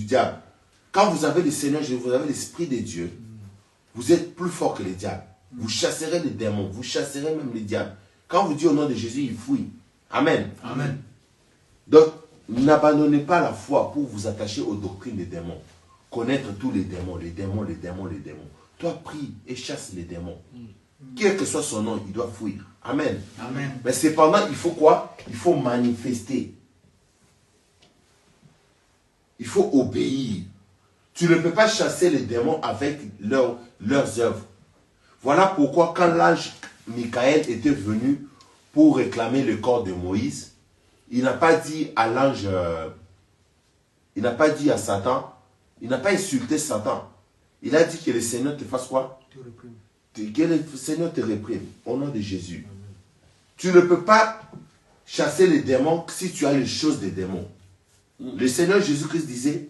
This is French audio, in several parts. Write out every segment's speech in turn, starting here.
diable. Quand vous avez le Seigneur Jésus, vous avez l'Esprit de Dieu, vous êtes plus fort que les diables. Vous chasserez les démons, vous chasserez même les diables. Quand vous dites au nom de Jésus, il fuit. Amen. Amen. Donc, n'abandonnez pas la foi pour vous attacher aux doctrines des démons. Connaître tous les démons, les démons, les démons, les démons. Toi, prie et chasse les démons. Quel que soit son nom, il doit fuir. Amen. Amen. Mais cependant, il faut quoi? Il faut manifester. Il faut obéir. Tu ne peux pas chasser les démons avec leurs œuvres. Voilà pourquoi quand l'ange Michael était venu pour réclamer le corps de Moïse, il n'a pas dit à l'ange, il n'a pas dit à Satan, il n'a pas insulté Satan. Il a dit que le Seigneur te fasse quoi? Que le Seigneur te réprime au nom de Jésus. Amen. Tu ne peux pas chasser les démons si tu as les choses des démons. Le Seigneur Jésus-Christ disait,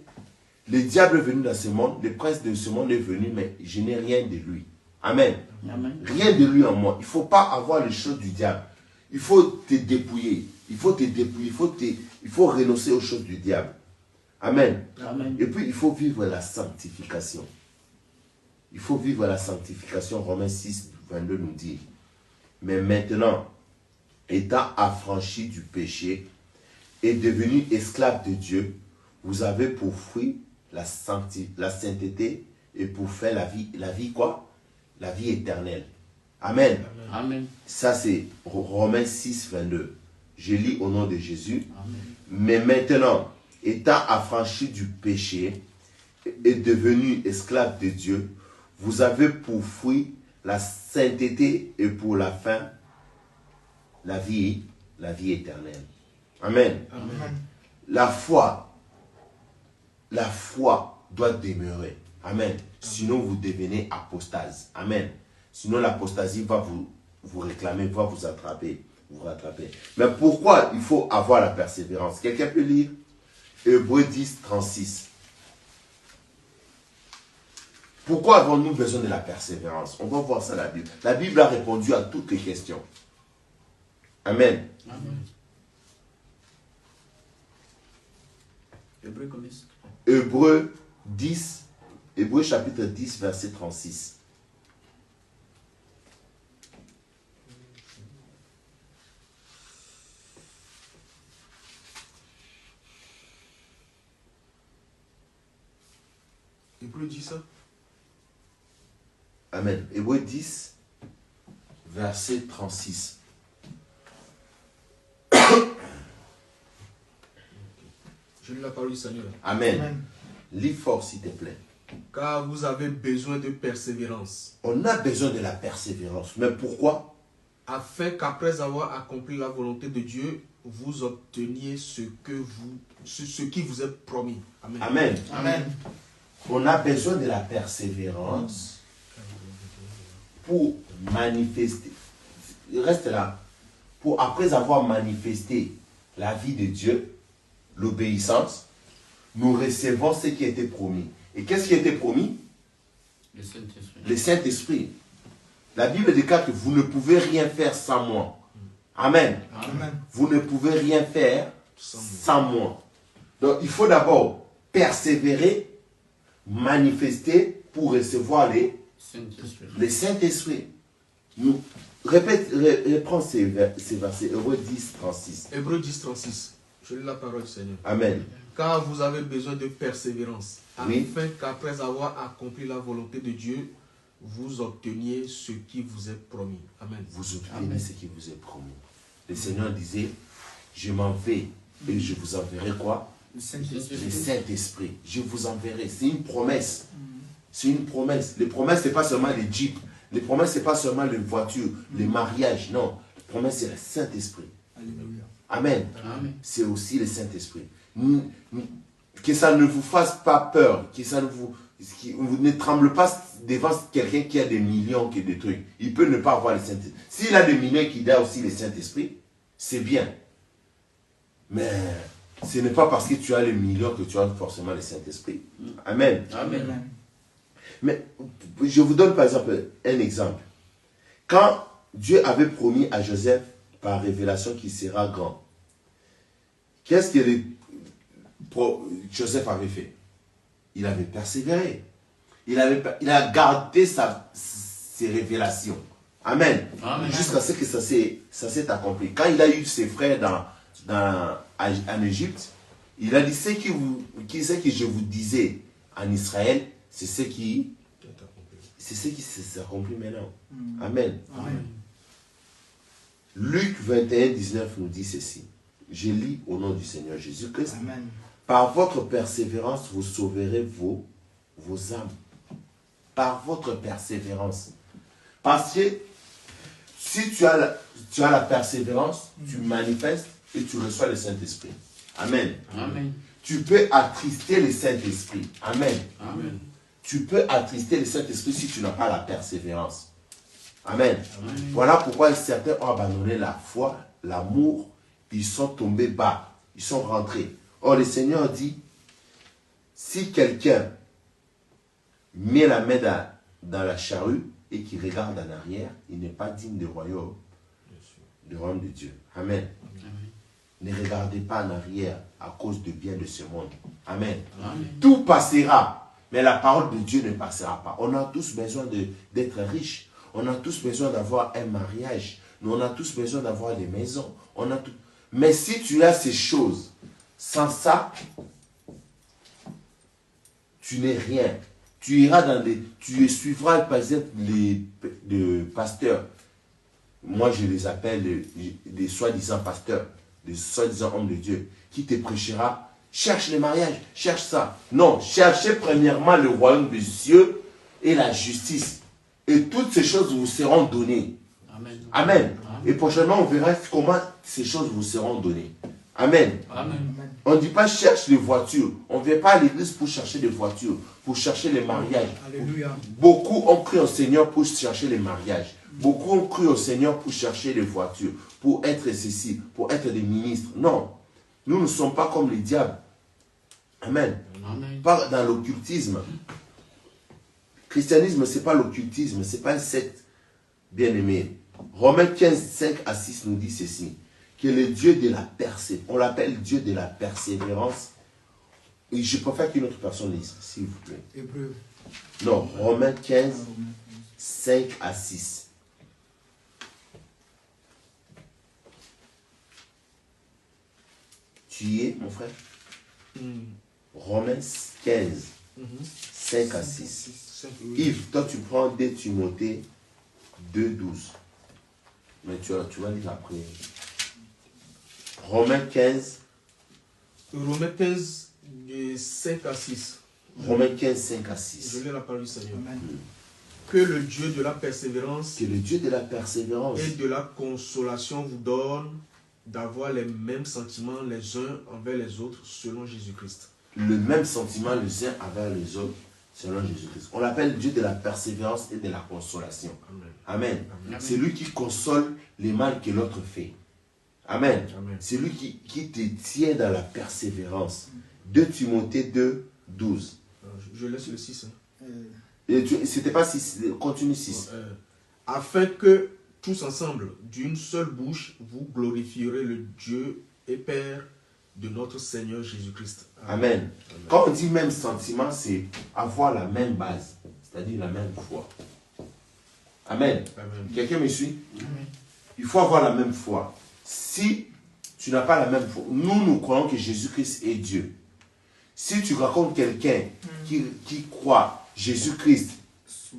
le diable est venu dans ce monde, le prince de ce monde est venu, mais je n'ai rien de lui. Amen. Amen. Rien de lui en moi. Il ne faut pas avoir les choses du diable. Il faut te dépouiller. Il faut te dépouiller. Il faut renoncer aux choses du diable. Amen. Amen. Et puis, il faut vivre la sanctification. Il faut vivre la sanctification. Romains 6, 22 nous dit. Mais maintenant, étant affranchi du péché et devenu esclave de Dieu, vous avez pour fruit la sainteté et pour faire la vie quoi? La vie éternelle. Amen. Amen. Ça c'est Romains 6, 22. Je lis au nom de Jésus. Amen. Mais maintenant, étant affranchi du péché et devenu esclave de Dieu, vous avez pour fruit la sainteté et pour la fin, la vie éternelle. Amen. Amen. La foi doit demeurer. Amen. Sinon, vous devenez apostase. Amen. Sinon, l'apostasie va vous réclamer, va vous attraper, vous rattraper. Mais pourquoi il faut avoir la persévérance? Quelqu'un peut lire Hébreux 10, 36. Pourquoi avons-nous besoin de la persévérance? On va voir ça dans la Bible. La Bible a répondu à toutes les questions. Amen. Amen. Hébreux 10, Hébreux chapitre 10, verset 36. Hébreux 10 ça. Amen. Hébreux 10, verset 36. Je lis la parole du Seigneur. Amen. Amen. Lis fort s'il te plaît. Car vous avez besoin de persévérance. On a besoin de la persévérance. Mais pourquoi? Afin qu'après avoir accompli la volonté de Dieu, vous obteniez ce qui vous est promis. Amen. Amen. Amen. On a besoin de la persévérance pour manifester. Reste là. Pour après avoir manifesté la vie de Dieu, l'obéissance, nous recevons ce qui était promis. Et qu'est-ce qui était promis? Le Saint-Esprit. Le Saint-Esprit. La Bible déclare que vous ne pouvez rien faire sans moi. Amen. Amen. Vous ne pouvez rien faire sans moi. Donc il faut d'abord persévérer, manifester pour recevoir le Saint-Esprit. Nous reprends ces versets. Hébreux 10, 36. Hébreux 10, 36. Je lis la parole du Seigneur. Amen. Car vous avez besoin de persévérance, Oui. afin qu'après avoir accompli la volonté de Dieu, vous obteniez ce qui vous est promis. Amen. Vous obtenez ce qui vous est promis. Le Seigneur disait, je m'en vais et je vous enverrai quoi? Le Saint-Esprit. Le Saint-Esprit. Je vous enverrai. C'est une promesse. C'est une promesse. Les promesses, ce n'est pas seulement les jeeps. Les promesses, ce n'est pas seulement les voitures, les mariages. Non. Les promesses, c'est le Saint-Esprit. Alléluia. Amen. Amen. C'est aussi le Saint-Esprit. Que ça ne vous fasse pas peur. Vous ne tremblez pas devant quelqu'un qui a des millions, qui a des trucs. Il peut ne pas avoir le Saint-Esprit. S'il a des millions qui a aussi le Saint-Esprit, c'est bien. Mais ce n'est pas parce que tu as les millions que tu as forcément le Saint-Esprit. Amen. Amen. Mais je vous donne par exemple un exemple. Quand Dieu avait promis à Joseph par révélation qu'il sera grand, qu'est-ce que Joseph avait fait? il avait persévéré. Il a gardé ses révélations. Amen. Amen. Jusqu'à ce que ça s'est accompli. Quand il a eu ses frères en Égypte, il a dit ce que je vous disais en Israël, c'est ce qui s'accomplit maintenant. Amen. Amen. Luc 21, 19 nous dit ceci. Je lis au nom du Seigneur Jésus-Christ. Amen. Par votre persévérance, vous sauverez vos âmes. Par votre persévérance. Parce que si tu as la persévérance, tu manifestes et tu reçois le Saint-Esprit. Amen. Amen. Tu peux attrister le Saint-Esprit. Amen. Amen. Tu peux attrister le Saint-Esprit si tu n'as pas la persévérance. Amen. Amen. Voilà pourquoi certains ont abandonné la foi, l'amour, ils sont tombés bas, ils sont rentrés. Or, le Seigneur dit, si quelqu'un met la main dans la charrue et qui regarde en arrière, il n'est pas digne du royaume de Dieu. Amen. Amen. Ne regardez pas en arrière à cause du bien de ce monde. Amen. Amen. Tout passera, mais la parole de Dieu ne passera pas. On a tous besoin d'être riches. On a tous besoin d'avoir un mariage. Nous, on a tous besoin d'avoir des maisons. Mais si tu as ces choses, sans ça, tu n'es rien. Tu iras tu suivras par exemple les pasteurs. Moi, je les appelle des soi-disant pasteurs, des soi-disant hommes de Dieu, qui te prêchera. Cherche le mariage, cherche ça. Non, cherchez premièrement le royaume des cieux et la justice. Et toutes ces choses vous seront données. Amen. Amen. Et prochainement, on verra comment ces choses vous seront données. Amen. Amen. On ne dit pas cherche les voitures. On ne vient pas à l'église pour chercher des voitures, pour chercher les mariages. Alléluia. Beaucoup ont cru au Seigneur pour chercher les mariages. Beaucoup ont cru au Seigneur pour chercher les voitures, pour être ceci, pour être des ministres. Non. Nous ne sommes pas comme les diables. Amen. Amen. Pas dans l'occultisme. Christianisme, ce n'est pas l'occultisme, ce n'est pas une secte bien-aimée. Romains 15, 5 à 6 nous dit ceci, que le Dieu de la persévérance, on l'appelle Dieu de la persévérance. Et je préfère qu'une autre personne lise, s'il vous plaît. Hébreu. Non, Romains 15, 5 à 6. Tu y es, mon frère? Romains 15, 5 à 6. Yves, toi tu prends 2 Timothée 2, 12. Mais tu vas lire après. Romains 15. Romains 15, de 5 à 6. Romains 15, 5 à 6. Je lis la parole du Seigneur. Amen. Que le Dieu de la persévérance Que le Dieu de la persévérance et de la consolation vous donne d'avoir les mêmes sentiments les uns envers les autres selon Jésus-Christ. le même sentiment les uns envers les autres selon Jésus-Christ. On l'appelle Dieu de la persévérance et de la consolation. Amen. Amen. Amen. C'est lui qui console les mal que l'autre fait. Amen. Amen. C'est lui qui te tient dans la persévérance. 2 Timothée 2, 12. Je laisse le 6. Hein. C'était pas 6, continue 6. Afin que tous ensemble, d'une seule bouche, vous glorifierez le Dieu et Père de notre Seigneur Jésus-Christ. Amen. Quand on dit même sentiment, c'est avoir la même base, c'est-à-dire la même foi. Amen. Amen. Quelqu'un me suit? Amen. Il faut avoir la même foi. Si tu n'as pas la même foi, nous croyons que Jésus-Christ est Dieu. Si tu racontes quelqu'un qui croit Jésus-Christ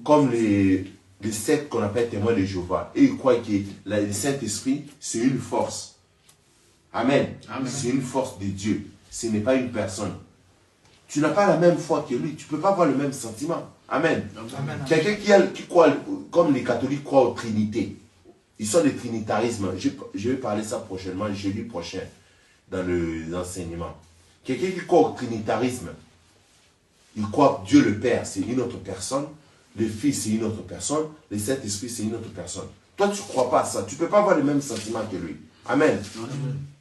comme les sectes qu'on appelle témoins de Jéhovah, et il croit que le Saint-Esprit, c'est une force. Amen. Amen. C'est une force de Dieu. Ce n'est pas une personne. Tu n'as pas la même foi que lui. Tu ne peux pas avoir le même sentiment. Amen. Amen. Quelqu'un qui croit, comme les catholiques croient aux trinités. Ils sont des trinitarismes. Je vais parler ça prochainement, jeudi prochain, dans les enseignements. Quelqu'un qui croit au trinitarisme, il croit que Dieu le Père, c'est une autre personne. Le Fils, c'est une autre personne. Le Saint-Esprit, c'est une autre personne. Toi, tu ne crois pas à ça. Tu ne peux pas avoir le même sentiment que lui. Amen.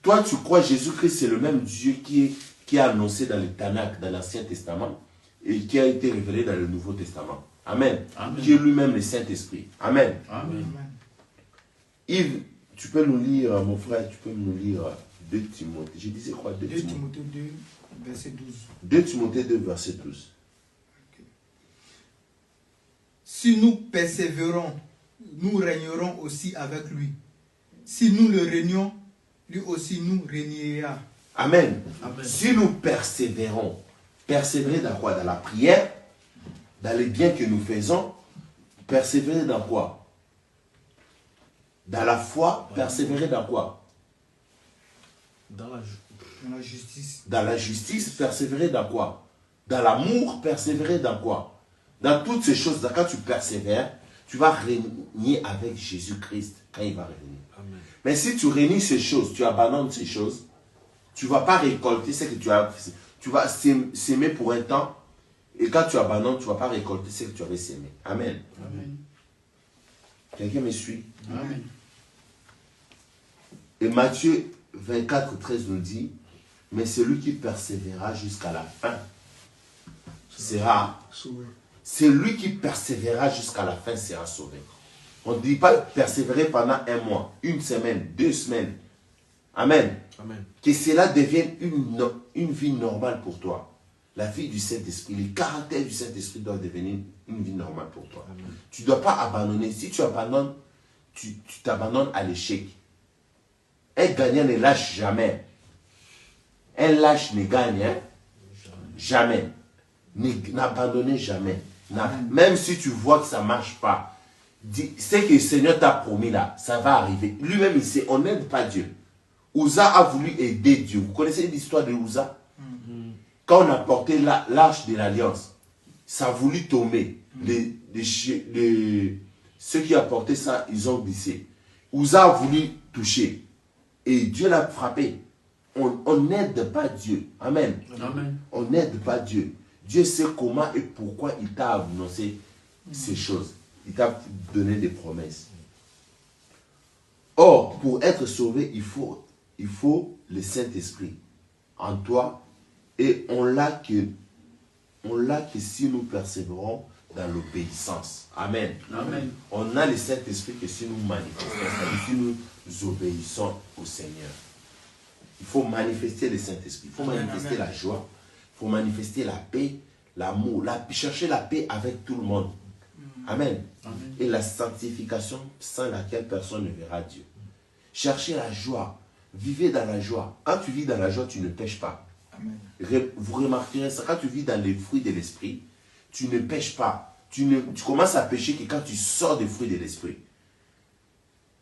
Toi, tu crois Jésus-Christ, c'est le même Dieu qui est annoncé dans le Tanakh, dans l'Ancien Testament, et qui a été révélé dans le Nouveau Testament. Amen. Amen. Qui est lui-même le Saint-Esprit. Amen. Amen. Yves, tu peux nous lire, mon frère, tu peux nous lire 2 Timothée. Je disais quoi? 2 2 Timothée. Timothée 2, verset 12. 2 Timothée 2, verset 12. Si nous persévérons, nous régnerons aussi avec lui. Si nous le régnons, lui aussi nous régnera. Amen. Amen. Si nous persévérons, persévérer dans quoi? Dans la prière, dans les biens que nous faisons, persévérer dans quoi? Dans la foi, persévérer dans quoi? Dans la Dans la justice. Dans la justice, persévérer dans quoi? Dans l'amour, persévérer dans quoi? Dans toutes ces choses, quand tu persévères, tu vas régner avec Jésus-Christ quand il va revenir. Amen. Mais si tu réunis ces choses, tu abandonnes ces choses, tu ne vas pas récolter ce que tu as. Tu vas s'aimer pour un temps, et quand tu abandonnes, tu ne vas pas récolter ce que tu avais sémé. Amen. Amen. Quelqu'un me suit? Amen. Et Matthieu 24, 13 nous dit, mais celui qui persévérera jusqu'à la fin sera Sauvé. celui qui persévérera jusqu'à la fin sera sauvé. On ne dit pas persévérer pendant un mois, une semaine, 2 semaines. Amen. Amen. Que cela devienne une vie normale pour toi. La vie du Saint-Esprit, les caractères du Saint-Esprit doivent devenir une vie normale pour toi. Amen. Tu ne dois pas abandonner. Si tu abandonnes, tu t'abandonnes à l'échec. Un gagnant ne lâche jamais. Un lâche ne gagne hein? Jamais. N'abandonnez jamais. Même si tu vois que ça ne marche pas, c'est que le Seigneur t'a promis là, ça va arriver. Lui-même, il sait, on n'aide pas Dieu. Uza a voulu aider Dieu. Vous connaissez l'histoire de Uza? Quand on a porté l'arche de l'Alliance, ça a voulu tomber. Ceux qui apportaient ça, ils ont glissé. Uza a voulu toucher. Et Dieu l'a frappé. On n'aide pas Dieu. Amen. Amen. On n'aide pas Dieu. Dieu sait comment et pourquoi il t'a annoncé ces choses. Il t'a donné des promesses. Or, pour être sauvé, il faut le Saint-Esprit en toi. Et on l'a que si nous persévérons dans l'obéissance. Amen. Amen. On a le Saint-Esprit que si nous manifestons, c'est-à-dire si nous obéissons au Seigneur. Il faut manifester le Saint-Esprit. Il faut manifester la joie. Il faut manifester la paix, l'amour. Chercher la paix avec tout le monde. Amen. Amen. Et la sanctification sans laquelle personne ne verra Dieu. Cherchez la joie. Vivez dans la joie. Quand tu vis dans la joie, tu ne pêches pas. Amen. Vous remarquerez ça. Quand tu vis dans les fruits de l'esprit, tu ne pêches pas. Tu commences à pécher que quand tu sors des fruits de l'esprit.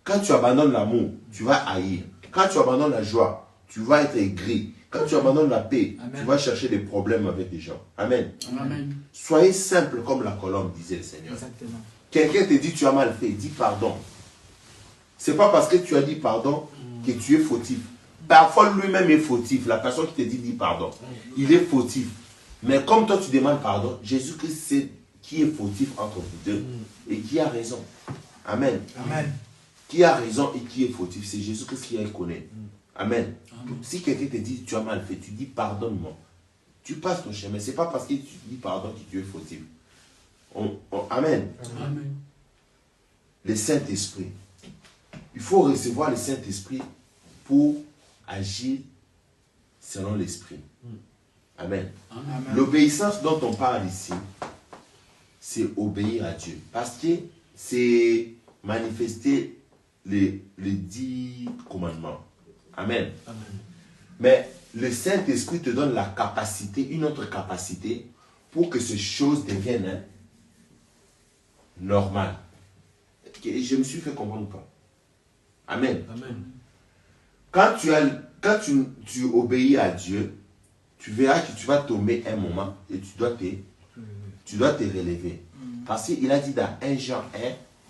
Quand tu abandonnes l'amour, tu vas haïr. Quand tu abandonnes la joie, tu vas être aigri. Quand tu abandonnes la paix, Amen. tu vas chercher des problèmes avec les gens. Amen. Amen. Soyez simple comme la colombe, disait le Seigneur. Exactement. Quelqu'un te dit tu as mal fait, dis pardon. C'est pas parce que tu as dit pardon que tu es fautif. Parfois lui-même est fautif. La personne qui te dit pardon, il est fautif. Mais comme toi tu demandes pardon, Jésus-Christ sait qui est fautif entre vous deux et qui a raison. Amen. Amen. Qui a raison et qui est fautif, c'est Jésus-Christ qui le connaît. Amen. Amen. Si quelqu'un te dit tu as mal fait, tu dis pardonne-moi. Tu passes ton chemin. C'est pas parce que tu dis pardon que tu es fautif. Amen. Amen. Le Saint-Esprit. Il faut recevoir le Saint-Esprit pour agir selon l'Esprit. Amen. Amen. L'obéissance dont on parle ici, c'est obéir à Dieu. Parce que c'est manifester les 10 commandements. Amen. Amen. Mais le Saint-Esprit te donne la capacité, une autre capacité, pour que ces choses deviennent normales. Et je me suis fait comprendre pas. Amen. Amen. Quand tu obéis à Dieu, tu verras que tu vas tomber un moment et tu dois te relever. Parce qu'il a dit dans 1 Jean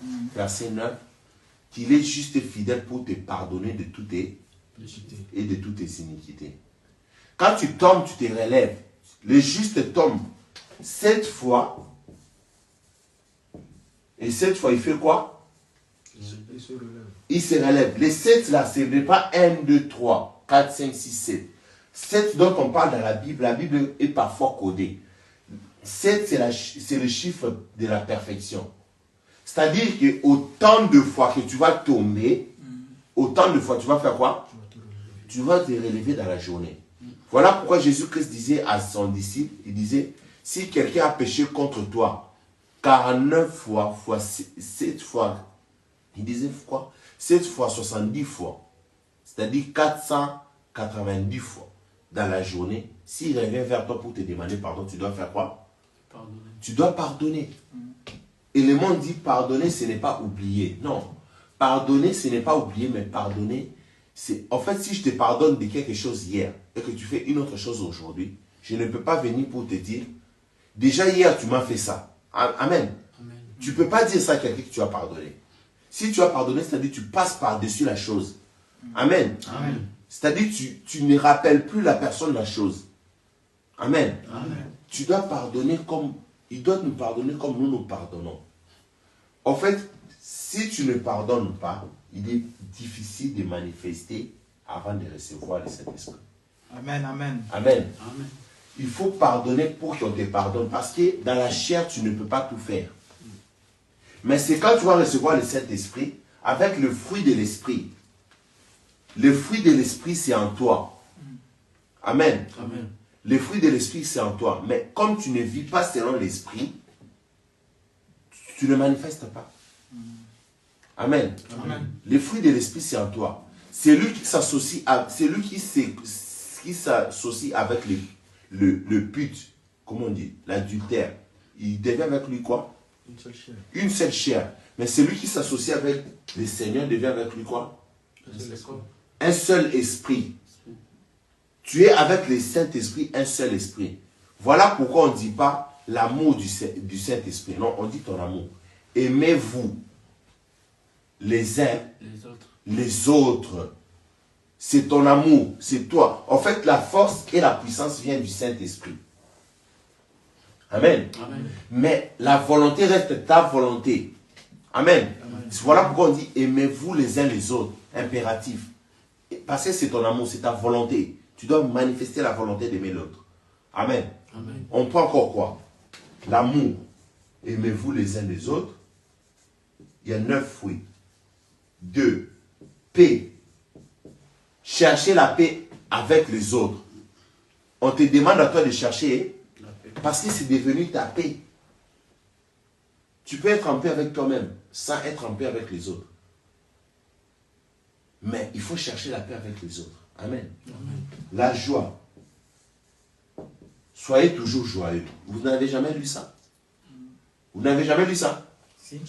1, verset 9, qu'il est juste fidèle pour te pardonner de toutes tes et de toutes tes iniquités. Quand tu tombes, tu te relèves. Le juste tombe 7 fois. Et 7 fois, il fait quoi? Il se relève. Il se relève. Les 7 là, ce n'est pas 1, 2, 3, 4, 5, 6, 7. 7 dont on parle dans la Bible est parfois codée. 7, c'est le chiffre de la perfection. C'est-à-dire que autant de fois que tu vas tomber, autant de fois tu vas faire quoi? Tu vas te relever dans la journée. Voilà pourquoi Jésus-Christ disait à son disciple, il disait, si quelqu'un a péché contre toi, 49 fois 7 fois, il disait quoi? 7 fois 70 fois, c'est-à-dire 490 fois dans la journée. S'il revient vers toi pour te demander pardon, tu dois faire quoi? Pardonner. Tu dois pardonner. Et le monde dit pardonner, ce n'est pas oublier. Non. Pardonner, ce n'est pas oublier, mais pardonner, c'est... En fait, si je te pardonne de quelque chose hier et que tu fais une autre chose aujourd'hui, je ne peux pas venir pour te dire, déjà hier, tu m'as fait ça. Amen. Amen. Tu ne peux pas dire ça à quelqu'un que tu as pardonné. Si tu as pardonné, c'est-à-dire que tu passes par-dessus la chose. Amen. Amen. C'est-à-dire que tu ne rappelles plus la personne la chose. Amen. Amen. Tu dois pardonner comme... Il doit nous pardonner comme nous nous pardonnons. En fait, si tu ne pardonnes pas, il est difficile de manifester avant de recevoir le Saint-Esprit. Amen, amen. Amen. Amen. Il faut pardonner pour qu'on te pardonne. Parce que dans la chair, tu ne peux pas tout faire. Mais c'est quand tu vas recevoir le Saint-Esprit, avec le fruit de l'Esprit. Le fruit de l'Esprit, c'est en toi. Amen. Amen. Le fruit de l'Esprit, c'est en toi. Mais comme tu ne vis pas selon l'Esprit, tu ne manifestes pas. Amen. Amen. Le fruit de l'Esprit, c'est en toi. C'est lui qui s'associe avec le pute, comment on dit, l'adultère. Il devient avec lui quoi? Une seule chair. Une seule chair. Mais celui qui s'associe avec le Seigneur devient avec lui quoi? Un seul esprit. Un seul esprit. Tu es avec le Saint-Esprit, un seul esprit. Voilà pourquoi on ne dit pas l'amour du Saint-Esprit. Non, on dit ton amour. Aimez-vous les uns Les autres. les autres. C'est ton amour, c'est toi. En fait, la force et la puissance viennent du Saint-Esprit. Amen. Amen. Mais la volonté reste ta volonté. Amen. Amen. Voilà pourquoi on dit aimez-vous les uns les autres. Impératif. Parce que c'est ton amour, c'est ta volonté. Tu dois manifester la volonté d'aimer l'autre. Amen. Amen. On prend encore quoi? L'amour. Aimez-vous les uns les autres. Il y a 9 fruits. 2. Paix. Chercher la paix avec les autres. On te demande à toi de chercher La paix. parce que c'est devenu ta paix. Tu peux être en paix avec toi-même sans être en paix avec les autres. Mais il faut chercher la paix avec les autres. Amen. Amen. La joie. Soyez toujours joyeux. Vous n'avez jamais lu ça? Vous n'avez jamais lu ça? Si.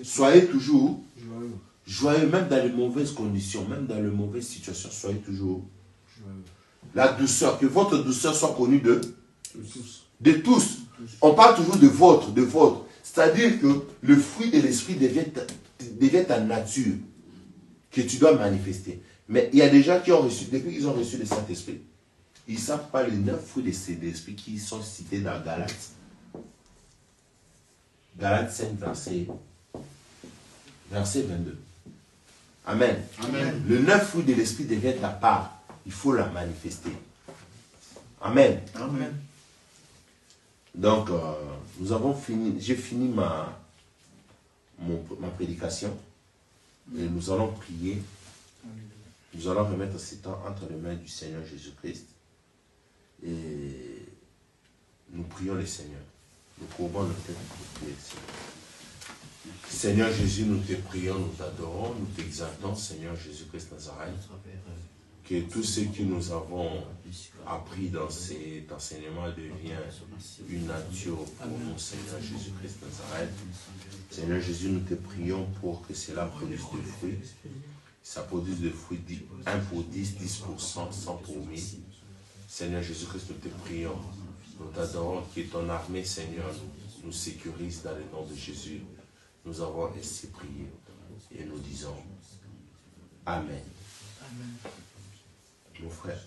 Soyez toujours Joyeux. joyeux, même dans les mauvaises conditions, même dans les mauvaises situations. Soyez toujours Joyeux. la douceur. Que votre douceur soit connue de Tous. tous. On parle toujours de votre, de votre. C'est-à-dire que le fruit de l'esprit devient ta nature que tu dois manifester. Mais il y a des gens qui ont reçu, depuis qu'ils ont reçu le Saint-Esprit, ils ne savent pas les 9 fruits de l'esprit qui sont cités dans Galates. Galates 5, verset 22. Amen. Amen. Le 9 fruit de l'esprit devient ta part. Il faut la manifester. Amen. Amen. Donc, nous avons fini, j'ai fini ma prédication. Et nous allons prier. Nous allons remettre ce temps entre les mains du Seigneur Jésus-Christ. Et nous prions le Seigneur. Nous courbons nos têtes pour prier le Seigneur. Seigneur Jésus, nous te prions, nous t'adorons, nous t'exaltons, Seigneur Jésus-Christ Nazareth. Que tout ce que nous avons appris dans cet enseignement devient une nature pour nous, Seigneur Jésus-Christ Nazareth. Seigneur Jésus, nous te prions pour que cela produise des fruits. Ça produise des fruits, 1 pour 10, 10%, 100 pour 1000. Seigneur Jésus-Christ, nous te prions. Nous t'adorons, que ton armée, Seigneur, nous sécurise dans le nom de Jésus. Nous avons ainsi prié et nous disons Amen. Amen. Mon frère.